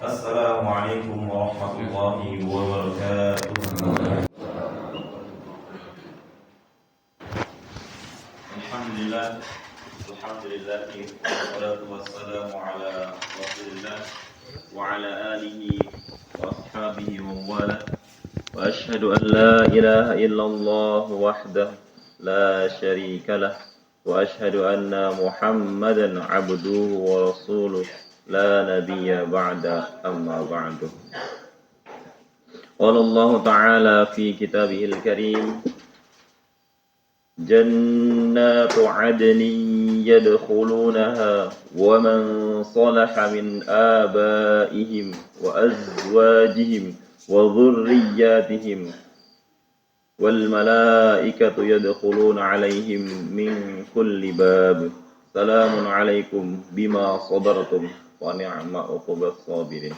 Assalamualaikum warahmatullahi wabarakatuh. Alhamdulillah, wassalatu wassalamu ala Rasulillah wa ala alihi wa ashabihi wa wala. Wa ashhadu an la ilaha illallah wahdahu la syarika lah wa ashhadu anna Muhammadan abduhu wa rasuluh la nabiyya ba'da amma ba'du. Qala Allah Ta'ala fi kitabihil karim jannatu 'adnin yadkhulunaha wa man salaha min abaihim wa azwajihim wa dhurriyyatihim wal malaikatu yadkhuluna 'alaihim min kulli bab salamun 'alaikum bima sabartum wa ni'ma uqubas sabirin.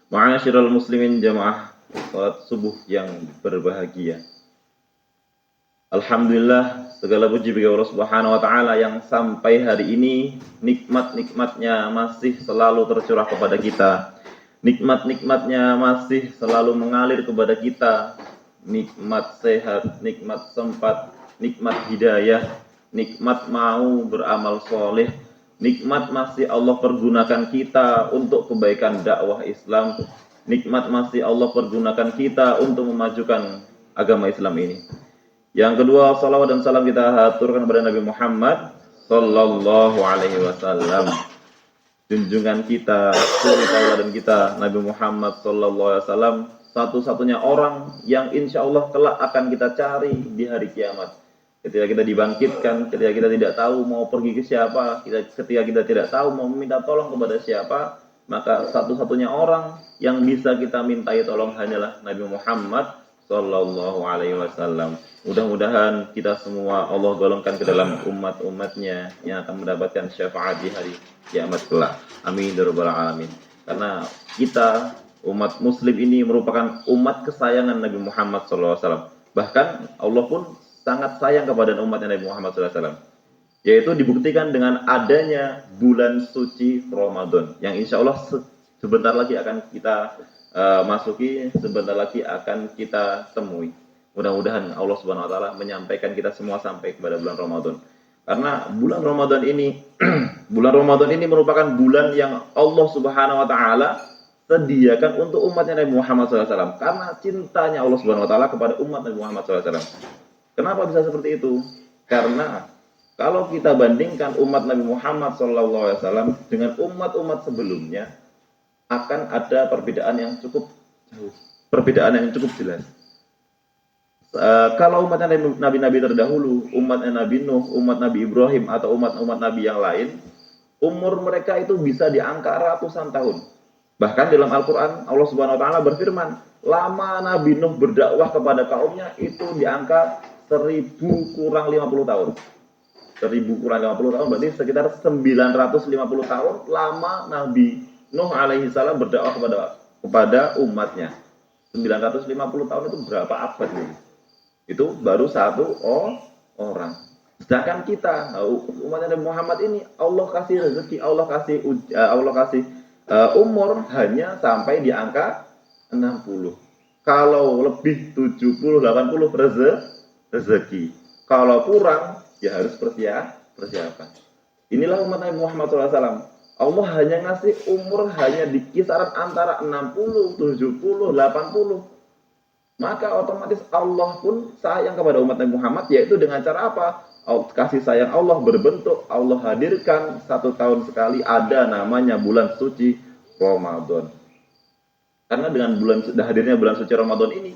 Ma'asyiral muslimin jamaah salat subuh yang berbahagia. Alhamdulillah, segala puji bagi Allah Subhanahu wa taala yang sampai hari ini nikmat-nikmatnya masih selalu tercurah kepada kita. Nikmat-nikmatnya masih selalu mengalir kepada kita. Nikmat sehat, nikmat sempat, nikmat hidayah, nikmat mau beramal soleh. Nikmat masih Allah pergunakan kita untuk kebaikan dakwah Islam. Nikmat masih Allah pergunakan kita untuk memajukan agama Islam ini. Yang kedua, salawat dan salam kita haturkan kepada Nabi Muhammad sallallahu alaihi wasallam. Junjungan kita, suri tauladan kita, Nabi Muhammad sallallahu alaihi wasallam, satu-satunya orang yang insya Allah kelak akan kita cari di hari kiamat. Ketika kita dibangkitkan, ketika kita tidak tahu mau pergi ke siapa, ketika kita tidak tahu mau meminta tolong kepada siapa, maka satu-satunya orang yang bisa kita mintai tolong hanyalah Nabi Muhammad sallallahu alaihi wasallam. Mudah-mudahan kita semua Allah golongkan ke dalam umat-umatnya yang akan mendapatkan syafaat di hari kiamat kelak. Amin ya rabbal alamin. Karena kita umat muslim ini merupakan umat kesayangan Nabi Muhammad sallallahu alaihi wasallam. Bahkan Allah pun sangat sayang kepada umatnya Nabi Muhammad SAW, yaitu dibuktikan dengan adanya bulan suci Ramadan yang insya Allah sebentar lagi akan kita masuki, sebentar lagi akan kita temui. Mudah-mudahan Allah Subhanahu Wa Taala menyampaikan kita semua sampai kepada bulan Ramadan, karena bulan Ramadan ini bulan Ramadan ini merupakan bulan yang Allah Subhanahu Wa Taala sediakan untuk umatnya Nabi Muhammad SAW, karena cintanya Allah Subhanahu Wa Taala kepada umat Nabi Muhammad SAW. Kenapa bisa seperti itu? Karena kalau kita bandingkan umat Nabi Muhammad SAW dengan umat-umat sebelumnya, akan ada perbedaan yang cukup jauh, perbedaan yang cukup jelas. Kalau umatnya Nabi-Nabi terdahulu, umatnya Nabi Nuh, umat Nabi Ibrahim, atau umat-umat Nabi yang lain, umur mereka itu bisa di angka ratusan tahun. Bahkan dalam Al-Quran, Allah Subhanahu Wa Taala berfirman, lama Nabi Nuh berdakwah kepada kaumnya itu di angka 1000 kurang 50 tahun. 1000 kurang 50 tahun berarti sekitar 950 tahun lama Nabi Nuh alaihi salam berdakwah kepada umatnya. 950 tahun itu berapa abad nih? Itu baru satu orang. Sedangkan kita umat Nabi Muhammad ini Allah kasih rezeki, Allah kasih umur hanya sampai di angka 60. Kalau lebih 70 80 rezeki. Kalau kurang, ya harus persiapan. Inilah umat Nabi Muhammad SAW. Allah hanya ngasih umur hanya di kisaran antara 60, 70, 80. Maka otomatis Allah pun sayang kepada umat Nabi Muhammad, yaitu dengan cara apa? Kasih sayang Allah berbentuk, Allah hadirkan 1 tahun sekali ada namanya bulan suci Ramadan. Karena dengan hadirnya bulan suci Ramadan ini,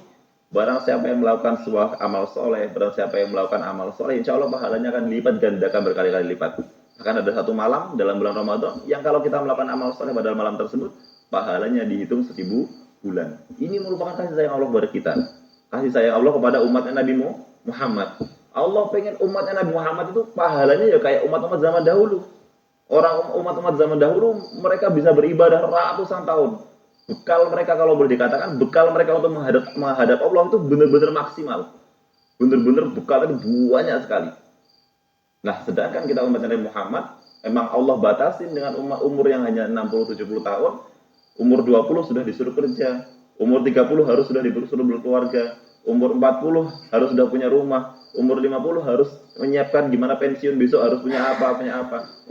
barang siapa yang melakukan sebuah amal soleh, barang siapa yang melakukan amal soleh, insya Allah pahalanya akan dilipat gandakan berkali-kali lipat. Akan ada satu malam dalam bulan Ramadan yang kalau kita melakukan amal soleh pada malam tersebut, pahalanya dihitung 1000 bulan. Ini merupakan kasih sayang Allah kepada kita. Kasih sayang Allah kepada umatnya Nabi Muhammad. Allah pengen umatnya Nabi Muhammad itu pahalanya ya kayak umat-umat zaman dahulu. Orang umat-umat zaman dahulu mereka bisa beribadah ratusan tahun. Bekal mereka, kalau boleh dikatakan, bekal mereka untuk menghadap Allah itu benar-benar maksimal. Benar-benar bekal itu banyak sekali. Nah, sedangkan kita umat Nabi Muhammad, memang Allah batasin dengan umur yang hanya 60-70 tahun, umur 20 sudah disuruh kerja, umur 30 harus sudah disuruh berkeluarga, umur 40 harus sudah punya rumah, umur 50 harus menyiapkan gimana pensiun besok harus punya apa,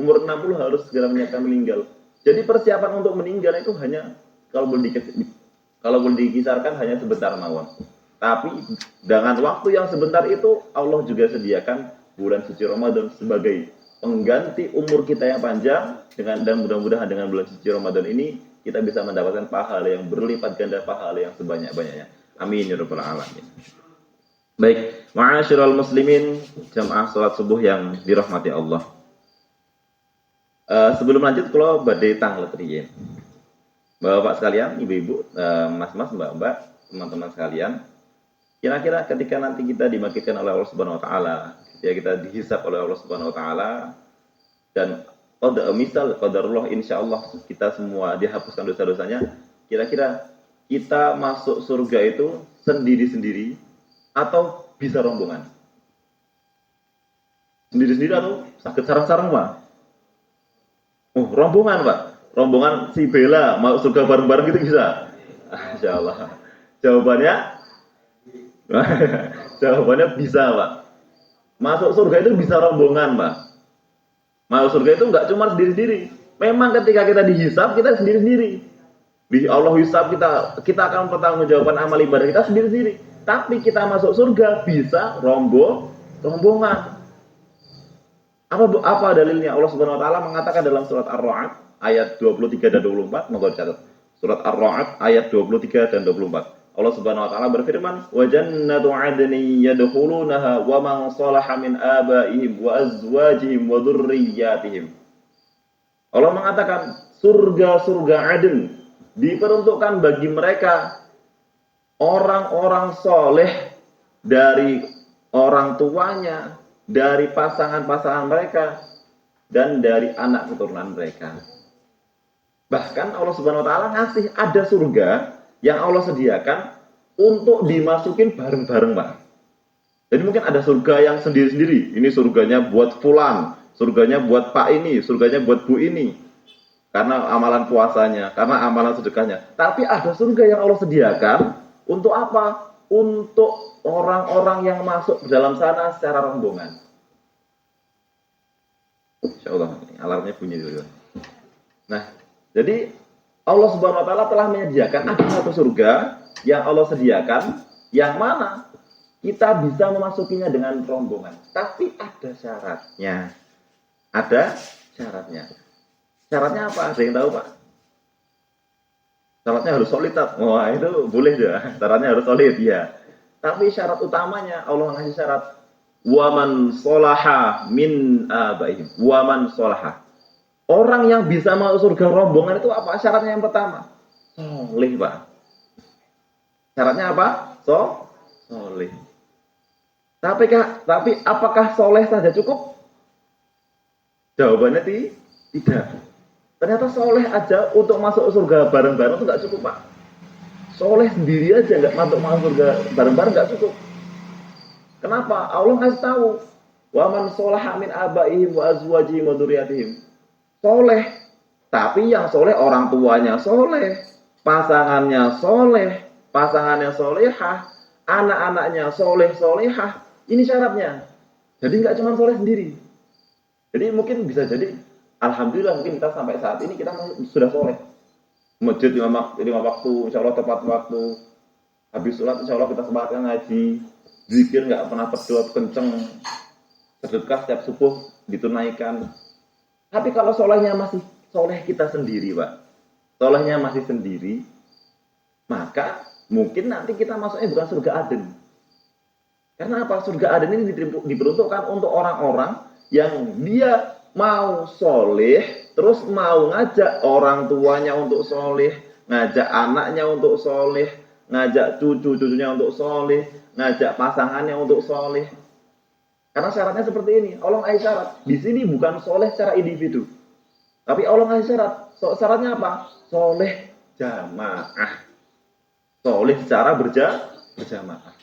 umur 60 harus segera menyiapkan meninggal. Jadi persiapan untuk meninggal itu hanya kalau boleh dikisarkan hanya sebentar mawon. Tapi dengan waktu yang sebentar itu Allah juga sediakan bulan suci Ramadan sebagai pengganti umur kita yang panjang, dan mudah-mudahan dengan bulan suci Ramadan ini kita bisa mendapatkan pahala yang berlipat ganda, pahala yang sebanyak-banyaknya. Amin ya rabbal alamin. Baik, ma'asyiral muslimin, jamaah salat subuh yang dirahmati Allah. Sebelum lanjut kalau badai tanglet riyen. Bapak-bapak sekalian, ibu-ibu, mas-mas, mbak-mbak, teman-teman sekalian, kira-kira ketika nanti kita dibangkitkan oleh Allah Subhanahu wa taala, ketika kita dihisab oleh Allah Subhanahu wa taala, dan misal qadarullah insyaallah kita semua dihapuskan dosa-dosanya, kira-kira kita masuk surga itu sendiri-sendiri atau bisa rombongan? Sendiri-sendiri atau sakit sarang-sarang, Pak? Oh, rombongan, Pak. Rombongan si Bella mau surga bareng-bareng gitu bisa? Insyaallah. Jawabannya jawabannya bisa, Pak. Masuk surga itu bisa rombongan, Pak. Masuk surga itu nggak cuma sendiri-sendiri. Memang ketika kita dihisab, kita sendiri-sendiri. Di Allah hisab kita akan pertanggungjawaban amal ibadah kita sendiri-sendiri. Tapi kita masuk surga bisa rombongan. Apa dalilnya? Allah Subhanahu wa taala mengatakan dalam surat Ar-Ra'd ayat 23 dan 24, monggo dicatat. Surat Ar-Ra'd ayat 23 dan 24. Allah Subhanahu wa taala berfirman, "Wa jannatu 'adnin yadkhulunaha wa man salaha min abaihim wa azwajihim wa dzurriyyatihim." Allah mengatakan, surga-surga Aden diperuntukkan bagi mereka orang-orang soleh dari orang tuanya, dari pasangan-pasangan mereka, dan dari anak keturunan mereka. Bahkan Allah Subhanahu wa taala ngasih ada surga yang Allah sediakan untuk dimasukin bareng-bareng, Pak. Jadi mungkin ada surga yang sendiri-sendiri. Ini surganya buat fulan, surganya buat Pak ini, surganya buat Bu ini. Karena amalan puasanya, karena amalan sedekahnya. Tapi ada surga yang Allah sediakan untuk apa? Untuk orang-orang yang masuk dalam sana secara rombongan. Insyaallah, alarmnya bunyi dulu. Nah, jadi Allah Subhanahu wa taala telah menyediakan ada satu surga yang Allah sediakan, yang mana kita bisa memasukinya dengan rombongan. Tapi ada syaratnya. Ada syaratnya. Syaratnya apa? Ada yang tahu, Pak? Syaratnya harus solid. Wah, itu boleh ya. Syaratnya harus solid, ya. Tapi syarat utamanya Allah ngasih syarat waman solaha min abaihim. Waman solaha. Orang yang bisa masuk surga rombongan itu apa? Syaratnya yang pertama, soleh, Pak. Syaratnya apa? Soleh. Tapi apakah soleh saja cukup? Jawabannya tidak. Ternyata soleh aja untuk masuk surga bareng-bareng itu nggak cukup, Pak. Soleh sendiri aja nggak masuk surga bareng-bareng nggak cukup. Kenapa? Allah ngasih tahu, waman solaha min abaihim wa azwajihim wa dzurriyyatihim. Soleh, tapi yang soleh orang tuanya soleh, pasangannya solehah, anak-anaknya solehah. Ini syaratnya. Jadi nggak cuma soleh sendiri. Jadi mungkin bisa jadi, alhamdulillah mungkin kita sampai saat ini kita sudah soleh. Masjid 5 waktu, insya Allah tepat waktu. Habis sholat insya Allah kita sempatkan ngaji, zikir nggak pernah berdoa kenceng, sedekah setiap subuh ditunaikan. Tapi kalau solehnya masih soleh kita sendiri, Pak, solehnya masih sendiri, maka mungkin nanti kita masuknya bukan surga Aden. Karena apa? Surga Aden ini diperuntukkan untuk orang-orang yang dia mau soleh, terus mau ngajak orang tuanya untuk soleh, ngajak anaknya untuk soleh, ngajak cucu-cucunya untuk soleh, ngajak pasangannya untuk soleh. Karena syaratnya seperti ini. Allah ngasih syarat. Di sini bukan soleh secara individu, tapi Allah ngasih syarat. Syaratnya apa? Soleh jamaah. Soleh secara berjamaah.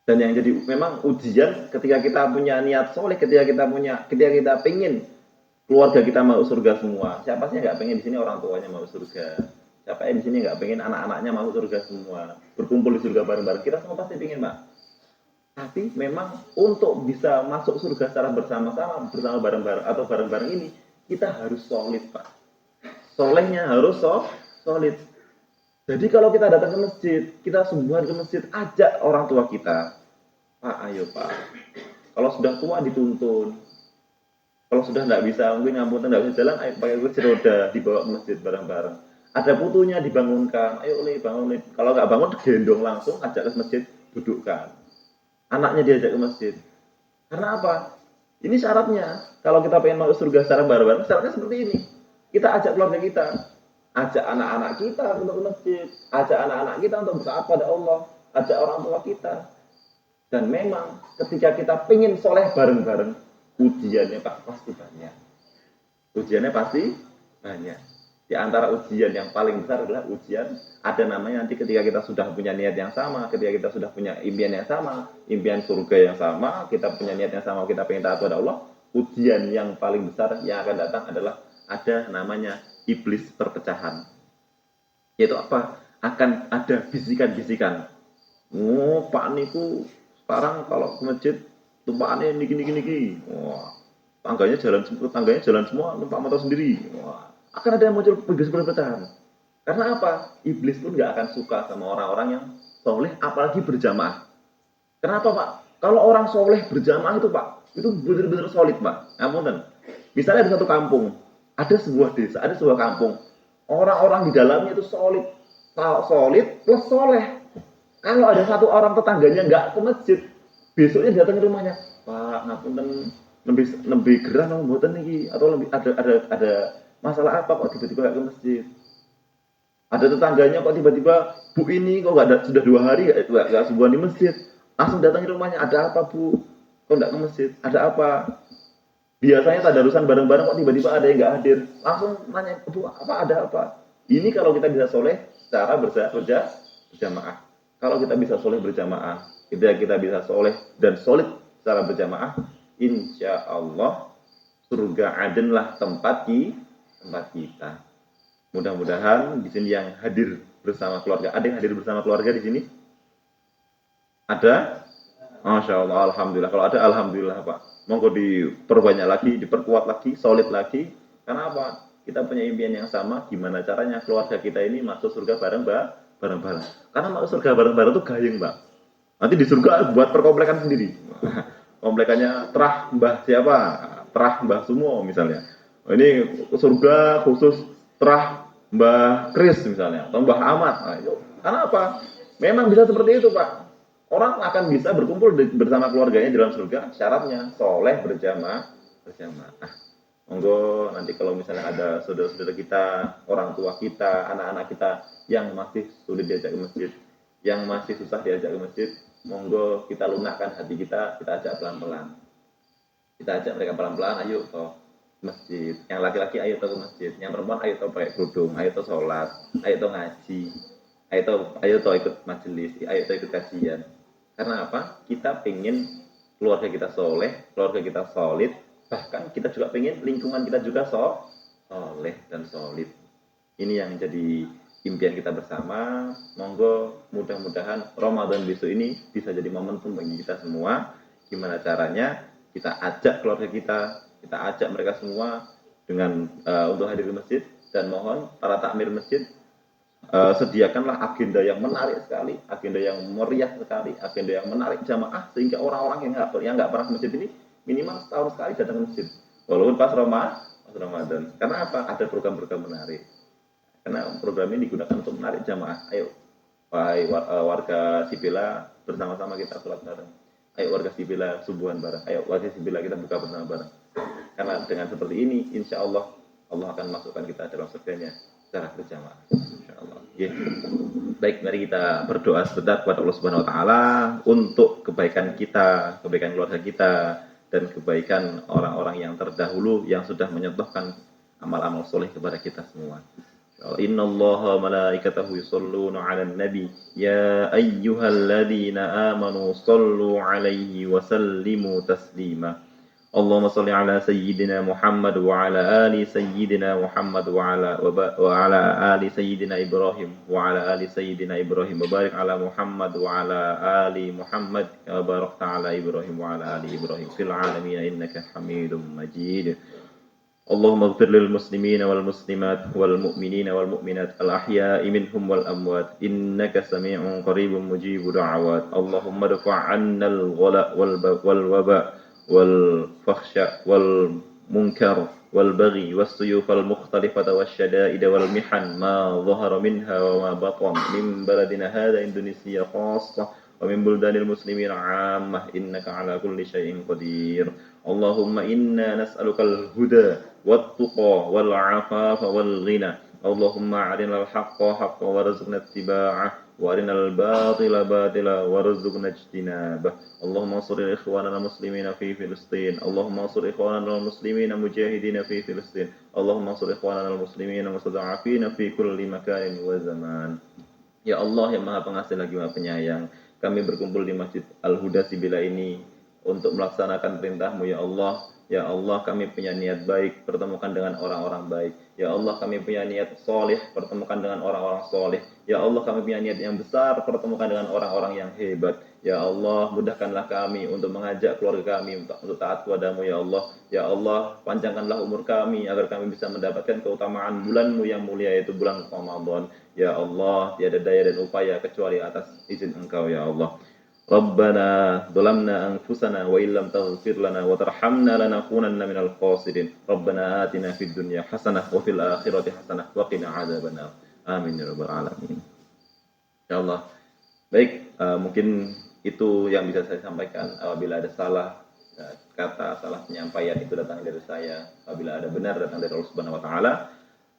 Dan yang jadi memang ujian ketika kita punya niat soleh, ketika kita pengen keluarga kita mau surga semua. Siapa sih nggak pengen di sini orang tuanya mau surga? Siapa yang di sini nggak pengen anak-anaknya mau surga semua? Berkumpul di surga bareng-bareng. Kita semua pasti pengen, Pak. Tapi memang untuk bisa masuk surga secara bersama-sama, bersama bareng-bareng atau bareng-bareng ini, kita harus solid, Pak. Solehnya harus solid. Jadi kalau kita datang ke masjid, kita sembuhan ke masjid, ajak orang tua kita. Pak, ayo Pak. Kalau sudah tua dituntun. Kalau sudah nggak bisa, mungkin ngamputan nggak bisa jalan, ayo pakai kursi roda, dibawa ke masjid bareng-bareng. Ada putunya dibangunkan, ayo Uli bangun. Kalau nggak bangun, gendong langsung, ajak ke masjid, dudukkan. Anaknya diajak ke masjid. Karena apa? Ini syaratnya. Kalau kita pengen masuk surga secara bareng-bareng, syaratnya seperti ini. Kita ajak keluarga kita, ajak anak-anak kita untuk ke masjid, ajak anak-anak kita untuk bertaat pada Allah, ajak orang tua kita. Dan memang ketika kita pengen soleh bareng-bareng, ujiannya pasti banyak. Ujiannya pasti banyak. Di antara ujian yang paling besar adalah ujian ada namanya nanti ketika kita sudah punya niat yang sama, ketika kita sudah punya impian yang sama, impian surga yang sama, kita punya niat yang sama, kita pengen taat pada Allah, ujian yang paling besar yang akan datang adalah ada namanya iblis perpecahan. Yaitu apa? Akan ada bisikan-bisikan. Oh, Pak niku sekarang kalau ke masjid tumpahannya niki. Wah, tangganya jalan semua, numpak motor sendiri. Wah, akan ada yang muncul perpecahan. Karena apa? Iblis pun nggak akan suka sama orang-orang yang soleh, apalagi berjamaah. Kenapa Pak? Kalau orang soleh berjamaah itu Pak, itu benar-benar solid Pak. Ngapunten. Misalnya di satu kampung, ada sebuah desa, ada sebuah kampung, orang-orang di dalamnya itu solid plus soleh. Kalau ada satu orang tetangganya nggak ke masjid, besoknya datang ke rumahnya, Pak, ngapunten lebih gerah nang mboten niki atau lebih ada masalah apa kok tiba-tiba nggak ke masjid? Ada tetangganya kok tiba-tiba, Bu ini kok nggak ada sudah 2 hari nggak sebulan di masjid, langsung datang ke rumahnya, ada apa Bu? Kok nggak ke masjid? Ada apa? Biasanya tadarusan bareng-bareng kok tiba-tiba ada yang nggak hadir, langsung nanya, Bu apa ada apa? Ini kalau kita bisa soleh secara berjamaah. Kalau kita bisa soleh berjamaah, kita bisa soleh dan solid secara berjamaah, insya Allah surga Aden lah tempat kita. Mudah-mudahan di sini yang hadir bersama keluarga, ada yang hadir bersama keluarga di sini? Ada? Masya Allah, alhamdulillah. Kalau ada, alhamdulillah Pak. Monggo diperbanyak lagi, diperkuat lagi, solid lagi. Karena apa? Kita punya impian yang sama. Gimana caranya keluarga kita ini masuk surga bareng-bareng. Karena masuk surga bareng-bareng itu gayeng, Pak. Nanti di surga buat perkomplekan sendiri. Komplekannya terah mbah siapa? Terah mbah Sumo misalnya. Ini surga khusus terah mbah Kris misalnya, atau mbah Ahmad. Nah, itu. Karena apa? Memang bisa seperti itu, Pak. Orang akan bisa berkumpul bersama keluarganya di dalam surga, syaratnya soleh berjamaah. Monggo nanti kalau misalnya ada saudara-saudara kita, orang tua kita, anak-anak kita yang masih sulit diajak ke masjid, yang masih susah diajak ke masjid, monggo kita lunakkan hati kita ajak pelan-pelan. Kita ajak mereka pelan-pelan, ayo toh masjid. Yang laki-laki ayo toh ke masjid, yang perempuan ayo toh pakai kerudung, ayo toh sholat, ayo toh ngaji, ayo toh ikut majelis, ayo toh ikut kajian. Karena apa? Kita pengen keluarga kita soleh, keluarga kita solid, bahkan kita juga pengen lingkungan kita juga soleh dan solid. Ini yang jadi impian kita bersama. Monggo mudah-mudahan Ramadan besok ini bisa jadi momentum bagi kita semua. Gimana caranya kita ajak keluarga kita ajak mereka semua dengan untuk hadir ke masjid, dan mohon para takmir masjid sediakanlah agenda yang menarik sekali, agenda yang meriah sekali, agenda yang menarik jamaah sehingga orang-orang yang nggak pernah ke masjid ini minimal setahun sekali datang ke masjid, walaupun pas Ramadan. Karena apa? Ada program-program menarik. Karena program ini digunakan untuk menarik jamaah. Ayo, warga Sibila bersama-sama kita sholat bareng. Ayo warga Sibila subuhan bareng. Ayo warga Sibila kita buka bersama bareng. Karena dengan seperti ini, insya Allah akan masukkan kita dalam surganya secara berjamaah. Insyaallah. Ya. Baik, mari kita berdoa sebentar kepada Allah Subhanahu wa taala untuk kebaikan kita, kebaikan keluarga kita, dan kebaikan orang-orang yang terdahulu yang sudah menyentuhkan amal-amal soleh kepada kita semua. إن الله وملائكته يصلون على النبي يا أيها الذين آمنوا صلوا عليه وسلموا تسليما اللهم صل على سيدنا محمد وعلى آل سيدنا محمد وعلى آل سيدنا إبراهيم وعلى آل سيدنا إبراهيم وبارك على محمد وعلى آل محمد كما باركت على إبراهيم وعلى آل إبراهيم في العالمين إنك حميد مجيد اللهم اغفر للمسلمين والمسلمات والمؤمنين والمؤمنات الأحياء منهم والأموات إنك سميع قريب مجيب دعوات اللهم ادفع عنا الغلاء والوباء والفحشاء والمنكر والبغي والسيوف المختلفة والشدائد والمحن ما ظهر منها وما بطن من بلدنا هذا إندونيسيا خاصة ومن بلدان المسلمين عامة إنك على كل شيء قدير اللهم إنا نسألك الهدى والتقى والعفاف والغنى اللهم أرنا الحق حقا وارزقنا اتباعه وأرنا الباطل باطلا وارزقنا اجتنابه اللهم انصر إخواننا المسلمين في فلسطين اللهم انصر إخواننا المسلمين مجاهدين في فلسطين اللهم انصر إخواننا المسلمين المستضعفين في كل مكان وزمان. Ya Allah yang Maha Pengasih lagi Maha Penyayang, kami berkumpul di Masjid Al-Huda Sibila ini untuk melaksanakan perintah-Mu ya Allah. Ya Allah, kami punya niat baik, pertemukan dengan orang-orang baik. Ya Allah, kami punya niat soleh, pertemukan dengan orang-orang soleh. Ya Allah, kami punya niat yang besar, pertemukan dengan orang-orang yang hebat. Ya Allah, mudahkanlah kami untuk mengajak keluarga kami untuk taat kepada-Mu ya Allah. Ya Allah, panjangkanlah umur kami agar kami bisa mendapatkan keutamaan bulan-Mu yang mulia yaitu bulan Ramadan. Ya Allah, tiada daya dan upaya kecuali atas izin Engkau ya Allah. ربنا ظلمنا أنفسنا وإن لم تغفر لنا وترحمنا لنكونن من الخاسرين ربنا آتنا في الدنيا حسنة وفي الآخرة حسنة وقنا عذاب النار آمين ya rabbal alamin. Insyaallah. Baik, mungkin itu yang bisa saya sampaikan. Apabila ada salah kata, salah penyampaian itu datang dari saya. Apabila ada benar datang dari Allah Subhanahu wa taala.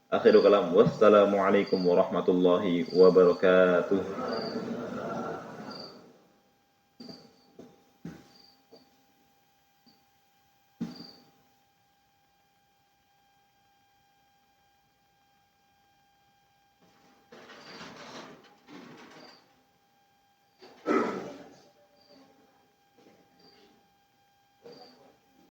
Akhirul kalam. Wassalamualaikum warahmatullahi wabarakatuh.